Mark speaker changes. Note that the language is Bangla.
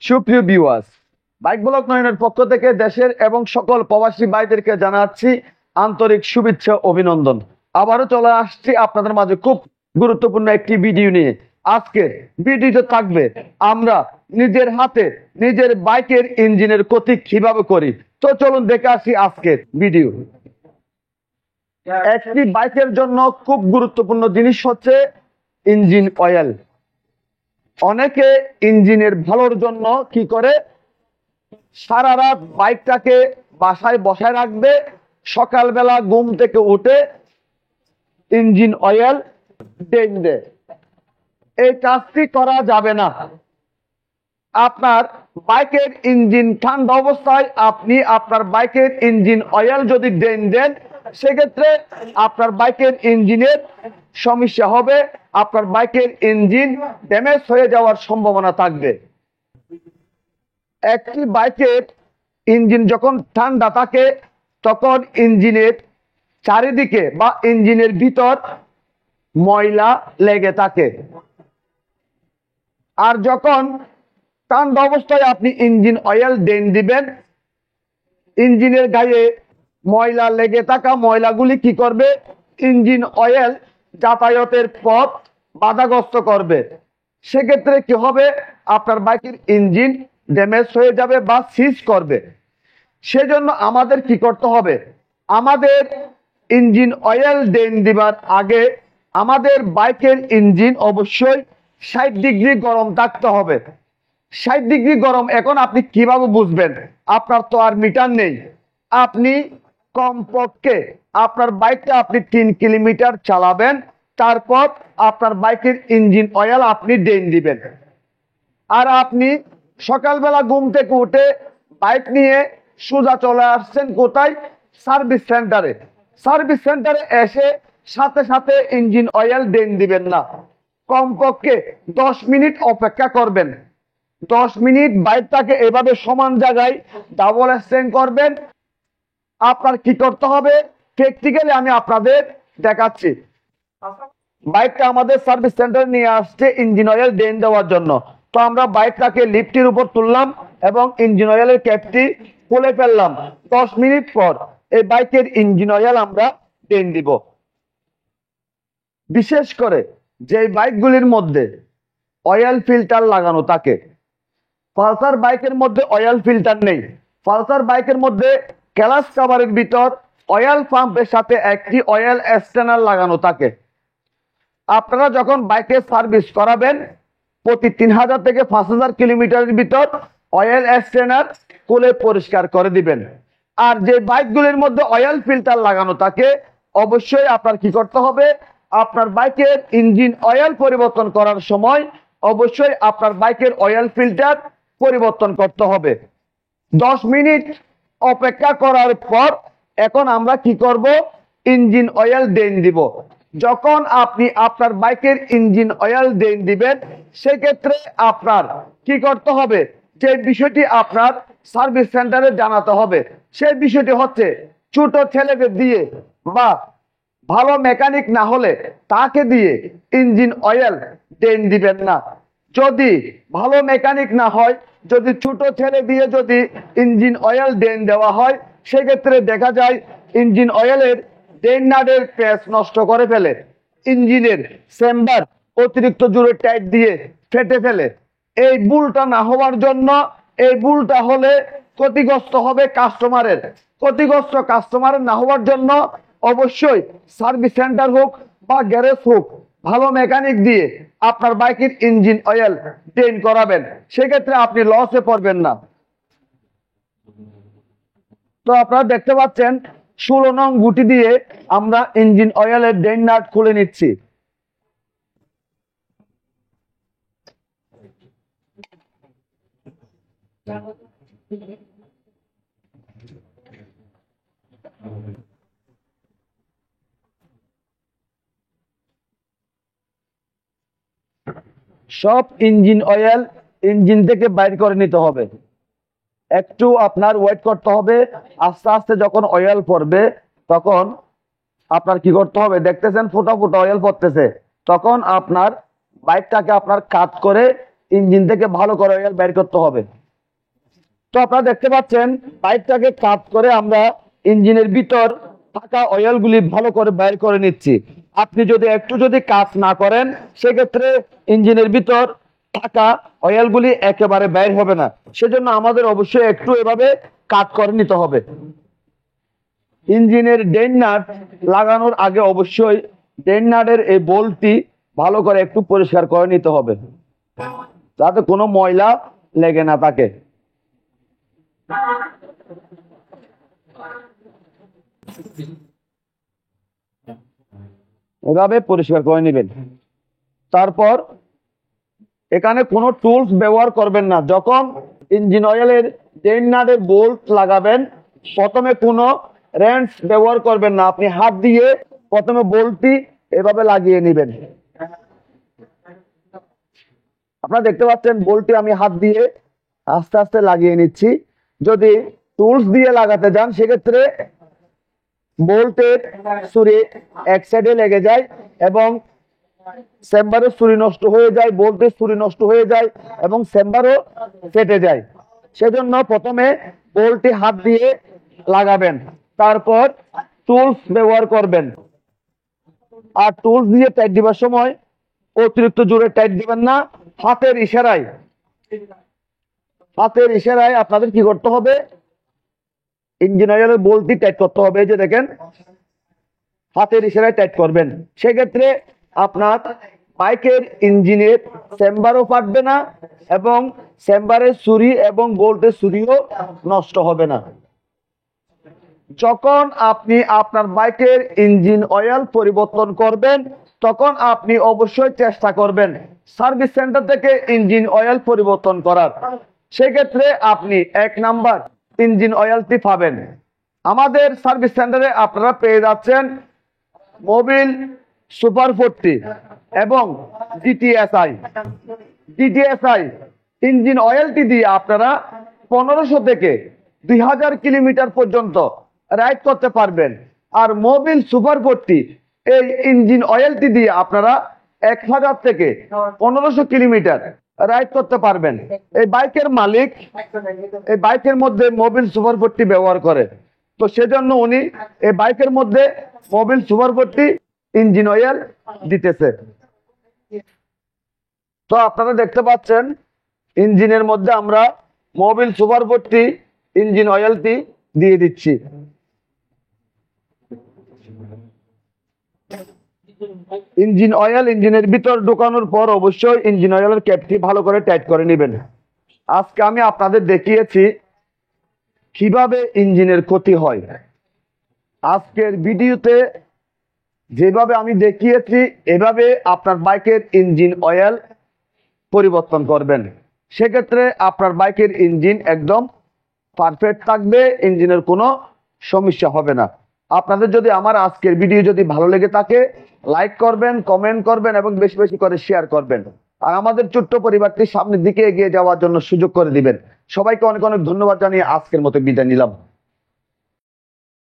Speaker 1: সুপ্রিয় ভিউয়ার্স, বাইক ব্লগ 9 এর পক্ষ থেকে দেশের এবং সকল প্রবাসী ভাইদেরকে জানাচ্ছি আন্তরিক শুভেচ্ছা অভিনন্দন। আবারও চলে আসছি আপনাদের মাঝে খুব গুরুত্বপূর্ণ একটি ভিডিও নিয়ে। আজকে ভিডিওতে থাকবে আমরা নিজের হাতে নিজের বাইকের ইঞ্জিনের ক্ষতি কিভাবে করি। তো চলুন দেখে আসি আজকের ভিডিও। একটি বাইকের জন্য খুব গুরুত্বপূর্ণ জিনিস হচ্ছে ইঞ্জিন অয়েল। অনেকে ইঞ্জিনের ভালোর জন্য কি করে, সারা রাত বাইকটাকে বাসায় বসায় রাখবে, সকালবেলা ঘুম থেকে উঠে ইঞ্জিন অয়েল দেখবে। এই কাজটি করা যাবে না। আপনার বাইকের ইঞ্জিন ঠান্ডা অবস্থায় আপনি আপনার বাইকের ইঞ্জিন অয়েল যদি দেন সেক্ষেত্রে আপনার বাইকের ইঞ্জিনের সমস্যা হবে, আপনার বাইকের ইঞ্জিন ড্যামেজ হয়ে যাওয়ার সম্ভাবনা থাকবে। একটি বাইকের ইঞ্জিন যখন ঠান্ডা থাকে তখন ইঞ্জিনের চারিদিকে বা ইঞ্জিনের ভিতর ময়লা লেগে থাকে। আর যখন ঠান্ডা অবস্থায় আপনি ইঞ্জিন অয়েল দিবেন, ইঞ্জিনের গায়ে ময়লা লেগে থাকা ময়লাগুলি কি করবে, ইঞ্জিন অয়েল যাতায়াতের পথ বাধাগ্রস্ত করবে। সেক্ষেত্রে কি হবে, আপনার বাইকের ইঞ্জিন ড্যামেজ হয়ে যাবে বা সিজ করবে। সেজন্য আমাদের কি করতে হবে, আমাদের ইঞ্জিন অয়েল দিবার আগে আমাদের বাইকের ইঞ্জিন অবশ্যই 60 ডিগ্রি গরম থাকতে হবে। 60 ডিগ্রি গরম এখন আপনি কিভাবে বুঝবেন? আপনার তো আর মিটার নেই। আপনি কমপক্ষে আপনার বাইকটা আপনি 3 কিলোমিটার চালাবেন, তারপর আপনার বাইকের ইঞ্জিন অয়েল আপনি দিবেন। আর আপনি সকালবেলা ঘুম থেকে উঠে বাইক নিয়ে সোজা চলে আসছেন কোথায়, সার্ভিস সেন্টারে। সার্ভিস সেন্টারে এসে সাথে সাথে ইঞ্জিন অয়েল দিবেন না। কমপক্ষে 10 মিনিট অপেক্ষা করবেন। 10 মিনিট বাইকটাকে এভাবে সমান জায়গায় ডাবল স্ট্যান্ড করবেন। আপনার কি করতে হবে, প্র্যাকটিক্যালি আমি আপনাদের দেখাচ্ছি। বাইকটা আমাদের সার্ভিস সেন্টারে নিয়ে আসছে ইঞ্জিন অয়েল দেওয়ার জন্য। তো আমরা বাইকটাকে লিফটের উপর তুললাম এবং ইঞ্জিন অয়েলের ক্যাপটি খুলে ফেললাম। 10 মিনিট পর এই বাইকের ইঞ্জিন অয়েল আমরা দিব। বিশেষ করে যে বাইকগুলির মধ্যে অয়েল ফিল্টার লাগানো থাকে, পালসার বাইকের মধ্যে অয়েল ফিল্টার নেই। পালসার বাইকের মধ্যে ক্লাচ কভারের ভিতর অয়েল পাম্পের সাথে একটি অয়েল স্টেনার লাগানো থাকে। আপনারা যখন বাইকে সার্ভিস করাবেন প্রতি 3000 থেকে 5000 কিলোমিটারের ভিতর অয়েল স্টেনার খুলে পরিষ্কার করে দিবেন। আর যে বাইকগুলির মধ্যে অয়েল ফিল্টার লাগানো থাকে অবশ্যই আপনার কি করতে হবে, আপনার বাইকের ইঞ্জিন অয়েল পরিবর্তন করার সময় অবশ্যই আপনার বাইকের অয়েল ফিল্টার পরিবর্তন করতে হবে। 10 মিনিট অপেক্ষা করার পর এখন আমরা কি করব, ইঞ্জিন অয়েল দিব। যখন আপনি আপনার বাইকের ইঞ্জিন অয়েল দিবেন সেক্ষেত্রে আপনার কি করতে হবে, যে বিষয়টি আপনার সার্ভিস সেন্টারে জানাতে হবে সেই বিষয়টি হচ্ছে, ছোট ছেলেদের দিয়ে বা ভালো মেকানিক না হলে তাকে দিয়ে ইঞ্জিন অয়েল দিবেন না। যদি ভালো মেকানিক না হয়, যদি ছোট ছেলে দিয়ে যদি ইঞ্জিন অয়েল দেওয়া হয় সেক্ষেত্রে দেখা যায় ইঞ্জিন অয়েলের নাটের পেঁচ নষ্ট করে ফেলে, ইঞ্জিনের চেম্বার অতিরিক্ত জোরে টাইট দিয়ে ফেটে ফেলে। এই ভুলটা না হওয়ার জন্য, এই ভুলটা হলে ক্ষতিগ্রস্ত হবে কাস্টমারের, ক্ষতিগ্রস্ত কাস্টমারের না হওয়ার জন্য অবশ্যই সার্ভিস সেন্টার হোক বা গ্যারেজ হোক ভালো মেকানিক দিয়ে আপনার বাইকের ইঞ্জিন অয়েল করাবেন। সেক্ষেত্রে আপনি লসে পড়বেন না। তো আপনারা দেখতে পাচ্ছেন 16 নং গুটি দিয়ে আমরা ইঞ্জিন অয়েলের নাট খুলে নিচ্ছি। সব ইঞ্জিন অয়েল ইঞ্জিন থেকে বাইর করে নিতে হবে। একটু আপনার ওয়েট করতে হবে। আস্তে আস্তে যখন অয়েল পড়বে তখন আপনার কি করতে হবে, দেখতেছেন ফোটা ফোটা অয়েল পড়তেছে, তখন আপনার বাইকটাকে আপনার কাট করে ইঞ্জিন থেকে ভালো করে অয়েল বের করতে হবে। তো আপনারা দেখতে পাচ্ছেন পাইপটাকে কাট করে আমরা ইঞ্জিনের ভিতর থাকা অয়েলগুলি ভালো করে বের করে নিচ্ছি। আপনি যদি একটু কাজ না করেন সেক্ষেত্রে ইঞ্জিনের ভিতর থাকা অয়েলগুলি একেবারে বের হবে না। সেজন্য আমাদের অবশ্যই একটু এভাবে কাট করে নিতে হবে। ইঞ্জিনের ডেন নাট লাগানোর আগে অবশ্যই ডেন নাটের এই বোল্টটি ভালো করে একটু পরিষ্কার করে নিতে হবে যাতে কোনো ময়লা লেগে না থাকে। এভাবে পরিষ্কার করে নেবেন। তারপর এখানে কোনো টুলস ব্যবহার করবেন না। যখন ইঞ্জিন অয়েলের ডেন নাটের বোল্ট লাগাবেন প্রথমে কোনো রেঞ্চ ব্যবহার করবেন না। আপনি হাত দিয়ে প্রথমে বোল্টটি এভাবে লাগিয়ে নেবেন। আপনারা দেখতে পাচ্ছেন বোল্টটি আমি হাত দিয়ে আস্তে আস্তে লাগিয়ে নিচ্ছি। যদি টুলস দিয়ে লাগাতে যান সেক্ষেত্রে বোল্টের ছুরি এক সাইডে লেগে যায় এবং চেম্বারের ছুরি নষ্ট হয়ে যায়, বোল্টের ছুরি নষ্ট হয়ে যায় এবং চেম্বারও ফেটে যায়। সেজন্য প্রথমে বোল্টটি হাত দিয়ে লাগাবেন, তারপর টুলস ব্যবহার করবেন। আর টুলস দিয়ে টাইট দিবার সময় অতিরিক্ত জোরে টাইট দিবেন না। হাতের ইশারায় আপনাদের কি করতে হবে, ইঞ্জিন অয়েলের বোল্টটি টাইট করতে হবে। এই যে দেখেন হাতের ইশারায় টাইট করবেন। সেক্ষেত্রে আপনার বাইকের ইঞ্জিনের চেম্বারও ফাটবে না এবং চেম্বারের ছুরি এবং বোল্টের ছুরিও নষ্ট হবে না। যখন আপনি আপনার বাইকের ইঞ্জিন অয়েল পরিবর্তন করবেন তখন আপনি অবশ্যই চেষ্টা করবেন সার্ভিস সেন্টার থেকে ইঞ্জিন অয়েল পরিবর্তন করার। সেক্ষেত্রে আপনি 1 নাম্বার ইঞ্জিন অয়েলটি পাবেন। আমাদের সার্ভিস সেন্টারে আপনারা পেয়ে যাচ্ছেন মোবিল সুপার 40 এবং ডিটিএসআই ইঞ্জিন অয়েলটি দিয়ে আপনারা 1500 থেকে 2000 কিলোমিটার পর্যন্ত রাইড করতে পারবেন। আর মোবিল সুপার 40 এই ইঞ্জিন অয়েলটি দিয়ে আপনারা 1000 থেকে 1500 কিলোমিটার রাইড করতে পারবেন। এই বাইকের মালিক এই বাইকের মধ্যে মোবিল সুপার 40 ব্যবহার করে, তো সেজন্য উনি এই বাইকের মধ্যে মোবিল সুপার 40 ইঞ্জিন অয়েল দিতেছে। তো আপনারা দেখতে পাচ্ছেন ইঞ্জিনের মধ্যে আমরা মোবিল সুপার 40 ইঞ্জিন অয়েলটি দিয়ে দিচ্ছি। ইঞ্জিন অয়েল ইঞ্জিনের ভিতর ঢোকানোর পর অবশ্যই ইঞ্জিন অয়েলের ক্যাপটি ভালো করে টাইট করে নেবেন। আজকে আমি আপনাদের দেখিয়েছি কিভাবে ইঞ্জিনের ক্ষতি হয়। আজকের ভিডিওতে যেভাবে আমি দেখিয়েছি এভাবে আপনার বাইকের ইঞ্জিন অয়েল পরিবর্তন করবেন। সেক্ষেত্রে আপনার বাইকের ইঞ্জিন একদম পারফেক্ট থাকবে, ইঞ্জিনের কোনো সমস্যা হবে না। আপনাদের যদি আমার আজকের ভিডিও যদি ভালো লেগে থাকে লাইক করবেন, কমেন্ট করবেন এবং বেশি বেশি করে শেয়ার করবেন। আর আমাদের ছোট্ট পরিবারটি সামনের দিকে এগিয়ে যাওয়ার জন্য সুযোগ করে দিবেন। সবাইকে অনেক অনেক ধন্যবাদ জানিয়ে আজকের মতো বিদায় নিলাম।